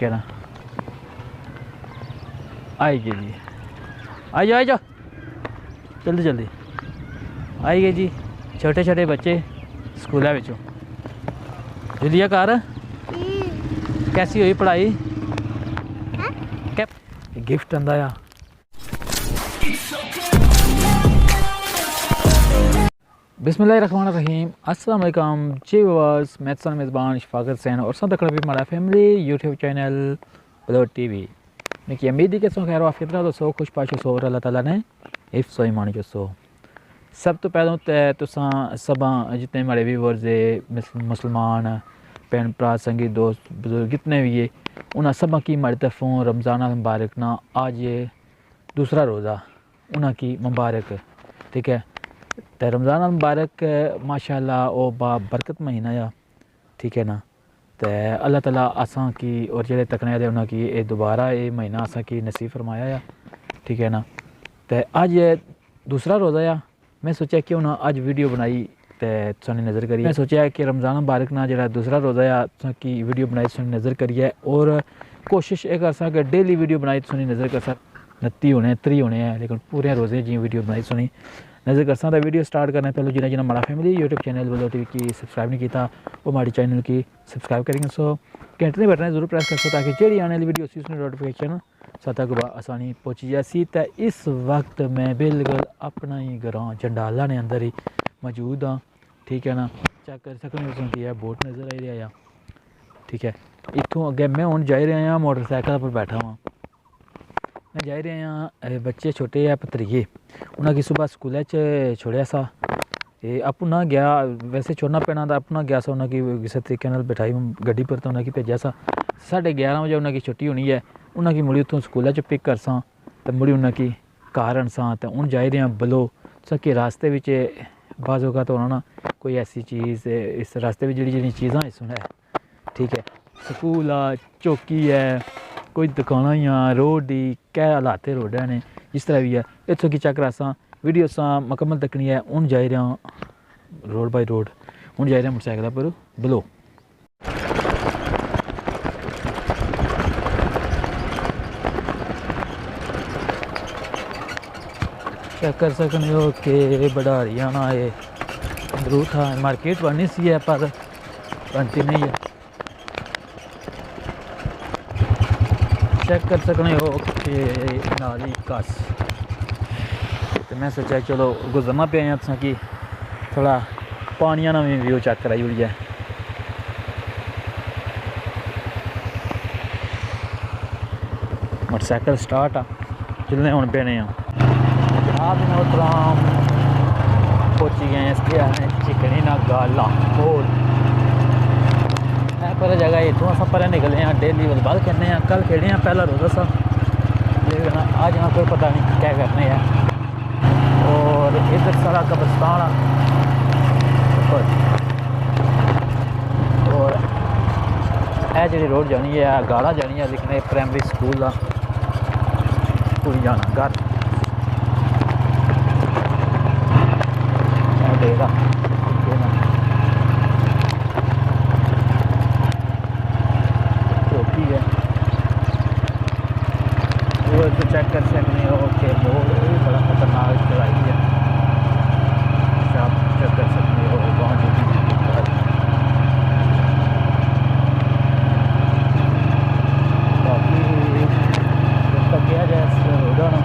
ठीक है ना। आएगी जी, आ जाओ आ जाओ, जल्दी जल्दी आएगी जी। छोटे छोटे बच्चे स्कूल विचों। जुलिया घर कैसी हुई पढ़ाई? क्या गिफ्ट आंदा आ? बिस्मिल्लाहिर्रहमानिर्रहीम, अस्सलाम वालेकुम जी व्यूअर्स, मैं सन मेज़बान शफाकत हुसैन और साथ कड़ा भी हमारा family YouTube channel blog TV में की उम्मीद है कि सो खैर वाफियत रहो, सो खुश पाशो सो और अल्लाह ताला ने हिफ्ज़ व ईमान जो सो। सब तो पहलों तुसां सब जितने हमारे व्यूअर्स है मुसलमान भैन भरा संगी दोस्त बुजुर्ग जितने भी है उन्हें सब की हमारी तरफों रमज़ान मुबारक ना। आज ये दूसरा रोज़ा उन्हें की मुबारक, ठीक है। तो रमज़ान मुबारक माशाअल्लाह ओ बरकत महीना या, ठीक है ना। तो अल्लाह ताला आसा की और जेड़े तकने दे उन्होंने की ये दोबारा ये महीना आसा की नसीब फरमाया या, ठीक है ना। तो अज दूसरा रोज़ा या मैं सोचा कि उन्हें अज वीडियो बनाई तो तुसानी नज़र करिए। मैं सोचा कि रमज़ान मुबारक ना जो दूसरा रोज़ा या की वीडियो बनाई तुसानी नज़र करिए और कोशिश ये कर कि डेली वीडियो बनाई तुसानी नज़र कर सक 29 होने 30 होने हैं लेकिन पूरे रोज़े जी वीडियो बनाई सुनी नज़र कर सकता। वीडियो स्टार्ट करने पहले जिन्हें जिन्हें हमारा family YouTube channel blog TV की सब्सक्राइब नहीं किया वो हमारी चैनल की सब्सक्राइब करेंगे। सो घंटे बटन जरूर प्रेस कर सो ताकि जी आने वाली वीडियो उसकी नोटिफिकेशन तक आसानी पहुँची जासी। तो इस वक्त मैं बिल्कुल अपना ही ग्रां जंडाला ने अंदर ही मौजूद हाँ, ठीक है ना। चेक कर सकते की है बोट नज़र आई रहा, ठीक है। इतों अगे मैं हूँ जा रहा मोटरसाइकिल पर बैठा हुआ, मैं जा रहा बच्चे छोटे है भतरीए उन्होंने सुबह स्कूल छोड़िया सा अपना गया वैसे छोड़ना पैना था अपना गया सा उन्होंने किसी तरीके बिठाई गड्डी पर तो उन्होंने भेजा सा 11:30 बजे उन्होंने छुट्टी होनी है उन्होंने मुड़ी उतों स्कूल पिक कर सा तो मुड़ी उन्होंने घर आन सा तो हूँ जा रहा बलो सके रास्ते में बाज़ होगा तो उन्होंने कोई ऐसी चीज़ इस रास्ते में जी चीज़ा सुना है, ठीक है। स्कूल आ चौकी है कोई दुकाना ही रोड ही क्या हालात है रोड ने जिस तरह भी है इतों की चेक रहा वीडियो सा मुकम्मल तकनी है। हूँ जा रहा रोड बाई रोड, हूँ जा रहा मोटरसाइकिल पर बलो। चेक कर सकते हो कि बड़ारिया ना ये अंदरू था मार्केट बननी सी है पर बनती नहीं है। चेक कर सकते हो कि नाली कस तो मैं सोचा चलो गुजरना पे आया तुसा कि थोड़ा पानिया ना भी व्यू चेक कराई उड़ी है। मोटरसाइकिल स्टार्ट आ चलने हूँ पेने जनाब मोहतराम पहुँची गए इसके चिकनी ना गाला होल पर जगह इतों अस पर निकले हैं डेली बल खेलने हैं कल खेले हैं पहला रोज़ा सा लेकिन आज यहाँ कोई पता नहीं क्या करने हैं। और इधर सारा कब्रिस्तान और यह जी रोड जानी है गाला जानी है लिखने प्राइमरी स्कूल का कुड़ी जाना घर देगा चौकी है वो तो चेक कर सकते हो कि बहुत बड़ा खतरनाक चढ़ाई है आप चेक कर सकते हो वहाँ बाकी उसका किया जाए रोडा ना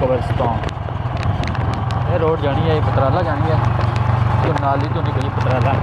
कब्रिस्तान ये रोड जानी है पतराला जानी है तो नाली तो निकली पतराला।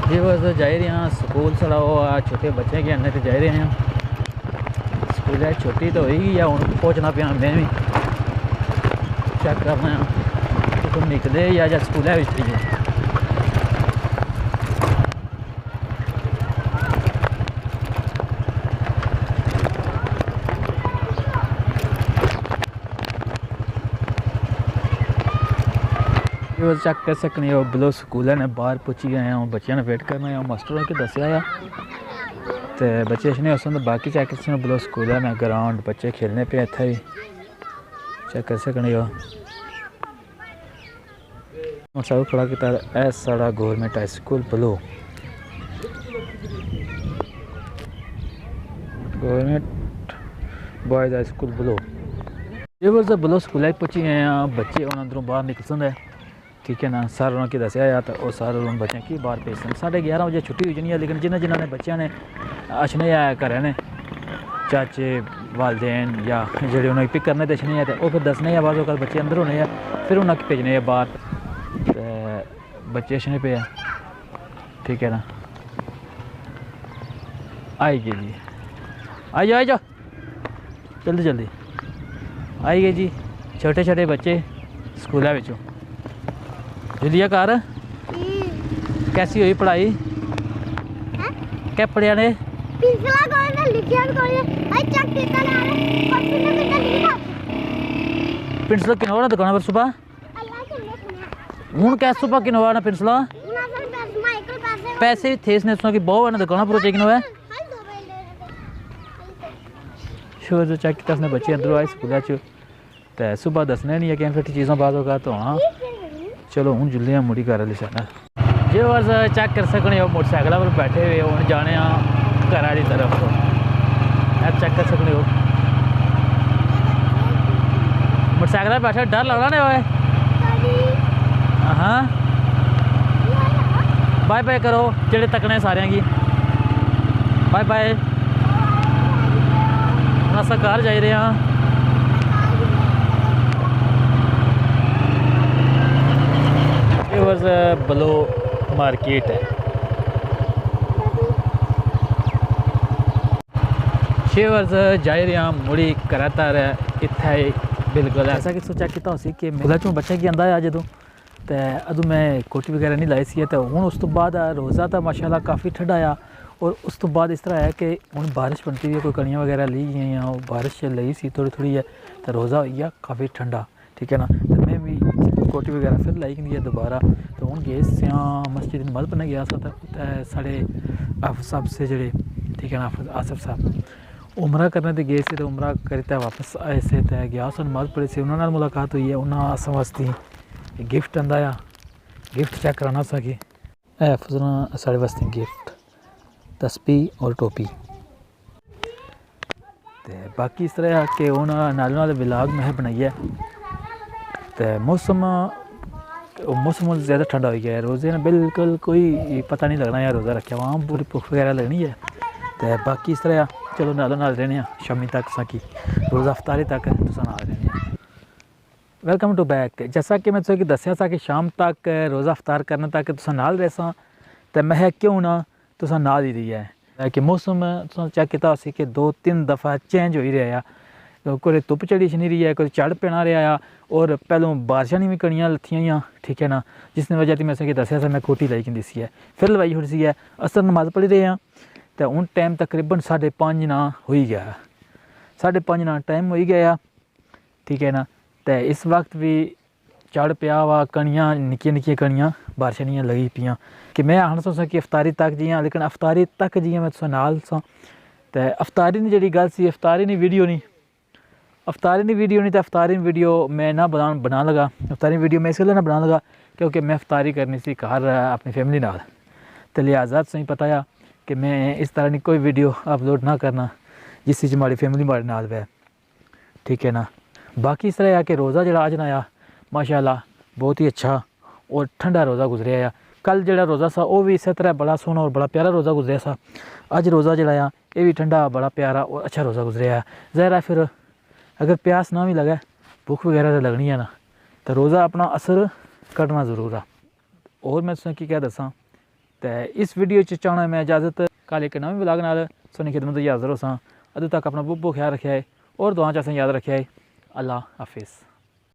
जी बस जा रहे हैं स्कूल साढ़ा वो छोटे बच्चे के आने जा रहे हैं स्कूल है छोटी तो होगी या हूँ पहुँचना पिया मैं भी चेक करना तुम निकले या स्कूल है चेक कर सकने हो बिलो स्कूल ने बाहर पुची गए हैं बच्चों ने वेट करना है मास्टरों के दसिया तो बच्चे इसने उस बाकी चेक कर बिलो स्कूल है ग्राउंड बच्चे खेलने पे इतना भी चेक कर सकने हो सब खड़ा किया है सारा government high school below government boys high school below ये वर्ष बिलो स्कूल पुची गए हैं बच्चे अंदरों बाहर निकल है ठीक है ना सर उन्होंने दसिया या तो वह सर उन्होंने बच्चों की बाहर भेज सन 11:30 बजे छुट्टी हो जानी है लेकिन जिन्होंने ने बच्चों ने अछने आया घर ने चाचे वालदेन या जोड़े उन्हें पिक करने दसने हैं तो वह फिर दसने या बाद बच्चे अंदर होने हैं फिर उन्हें भेजने हैं बाहर बच्चे अछने पे ठीक है ना आई गए जी आई जाओ जल्दी जल्दी आई गए जी छोटे छोटे बच्चे स्कूलों विचों जुलिया कार कैसी हुई पढ़ाई क्या पढ़िया ने पिंसला किनवा दुकान पर सुबह हूँ क्या सुबह किनवा ना पिंसला पैसे थे इसने की बहुत ना दुकान पर चेक है शोर जो चेक किया बच्चे अंदरों आए स्कूल तो सुबह दसने नहीं है कि फिर चीज़ों बाद होगा तो हाँ चलो हूँ जुल्लियाँ मुड़ी घर वाली साइड जे बस चेक कर सकने हो मोटरसाइकिल पर बैठे हुए हूँ जाने घर की तरफ चेक कर सकते हो मोटरसाइकिल पर बैठे डर लग रहा नहीं होए हाँ बाय बाय करो जेड़े तकने सारे की बाय बाय अस घर जा रहे हैं बिलो मार्केट है शेवर्स जा रहे हैं मुड़ी कराता रहा इतना ही बिल्कुल ऐसा कि सोचा किया उसी कि मेला चो बच्चा की आंदा है जदों तो अदू मैं कोटी वगैरह नहीं लाई सी तो हूँ उस तो बाद रोज़ा तो माशाल्लाह काफ़ी ठंडा आया और उस तो बाद इस तरह है कि हूँ बारिश बनती है कोई कणियाँ वगैरह ली गई हैं बारिश लई सी थोड़ी थोड़ी है तो रोज़ा हो गया काफ़ी ठंडा ठीक है ना तो मैं भी कोटी वगैरह फिर लाई नहीं है दोबारा तो हूँ गए मस्जिद मल बने गया साढ़े आफिफ साहब से जड़े ठीक है ना आसिफ साहब उमरा करने तो गए थे तो उमरा करते वापस आए से तो गया सन मल पड़े से उन्होंने मुलाकात हुई है उन्होंने अस वास्ते गिफ्ट आंदा आ गिफ्ट चेक कराना सा कि फजना साढ़े वास्ते गिफ्ट तस्बीह और टोपी तो बाकी इस तरह कि हूँ नालों नाल विलाग में बनाइए तो मौसम ज़्यादा ठंडा हो गया है रोज़े ना बिल्कुल कोई पता नहीं लगना यार रोज़ा रखा वहाँ पूरी भुख वगैरह लगनी है तो बाकी इस तरह चलो नालों नाल रहने शामी तक साकी रोज़ा अफ्तारी तक तुसा नाल रहने वेलकम टू बैक जैसा कि मैं तुझे दसिया सा कि शाम तक रोज़ा अफ्तार करने तक तुसा नाल रह तो मैं क्यों ना तुसा नाल ही रही है कि मौसम तुसा चेक किया उसी कि 2-3 दफ़ा चेंज हो ही रहा है कोई धुप चढ़ी नहीं रही है कोई चढ़ पैना रहा है और पहलों बारिशा नहीं भी कणियाँ लथियाँ ठीक है ना जिसने वजह से मैं कि दसिया सा मैं कोटी लाई की सी है फिर लवाई छोड़ी सी है असर नमाज पढ़ी रहे हैं तो हूँ टाइम तकरीबन 5:30 ना हो ही गया 5:30 ना टाइम हो ही गया ठीक है ना तो इस वक्त भी चढ़ पिया वा कणियाँ निक्कियां निक्कियां कणियाँ बारिशां नहीं लगी पियाँ कि मैं आखना सोचा कि अफ्तारी तक जियां लेकिन अफ्तारी तक जियां मैं तुसें नाल सा तो अफ्तारी दी जिहड़ी गल सी अफ्तारी दी वीडियो नहीं तो अफ्तारी वीडियो मैं ना बना लगा अफ्तारी वीडियो मैं इसलिए ना बना लगा क्योंकि मैं अफ्तारी करनी सी घर अपनी फैमिली नाल तो लिहाजा तुसें पता है कि मैं इस तरह की कोई वीडियो अपलोड ना करना जिस चीज़ हमारी फैमिली हमारे नाल वै ठीक है ना बाकी इस तरह है कि रोज़ा जो अज आया माशाल्लाह बहुत ही अच्छा और ठंडा रोज़ा गुजरिया कल जो रोज़ा सा वो भी इस तरह बड़ा सोहना और बड़ा प्यारा रोज़ा गुजरिया सा अज रोज़ा जो ये भी ठंडा बड़ा प्यारा और अच्छा रोज़ा गुजरिया ज़ाहिर है फिर अगर प्यास ना भी लगे भुख वगैरह तो लगनी है ना तो रोज़ा अपना असर कटना ज़रूर है और मैं तुसें क्या दसा तो इस वीडियो चाहना मैं इजाज़त कल एक नवे ब्लॉग नाल सोनी खिदमत हाज़र हो सा। अदू तक अपना बहुत बहुत ख्याल रखा है और दुआ च असें याद रखा है। अल्लाह हाफिज़।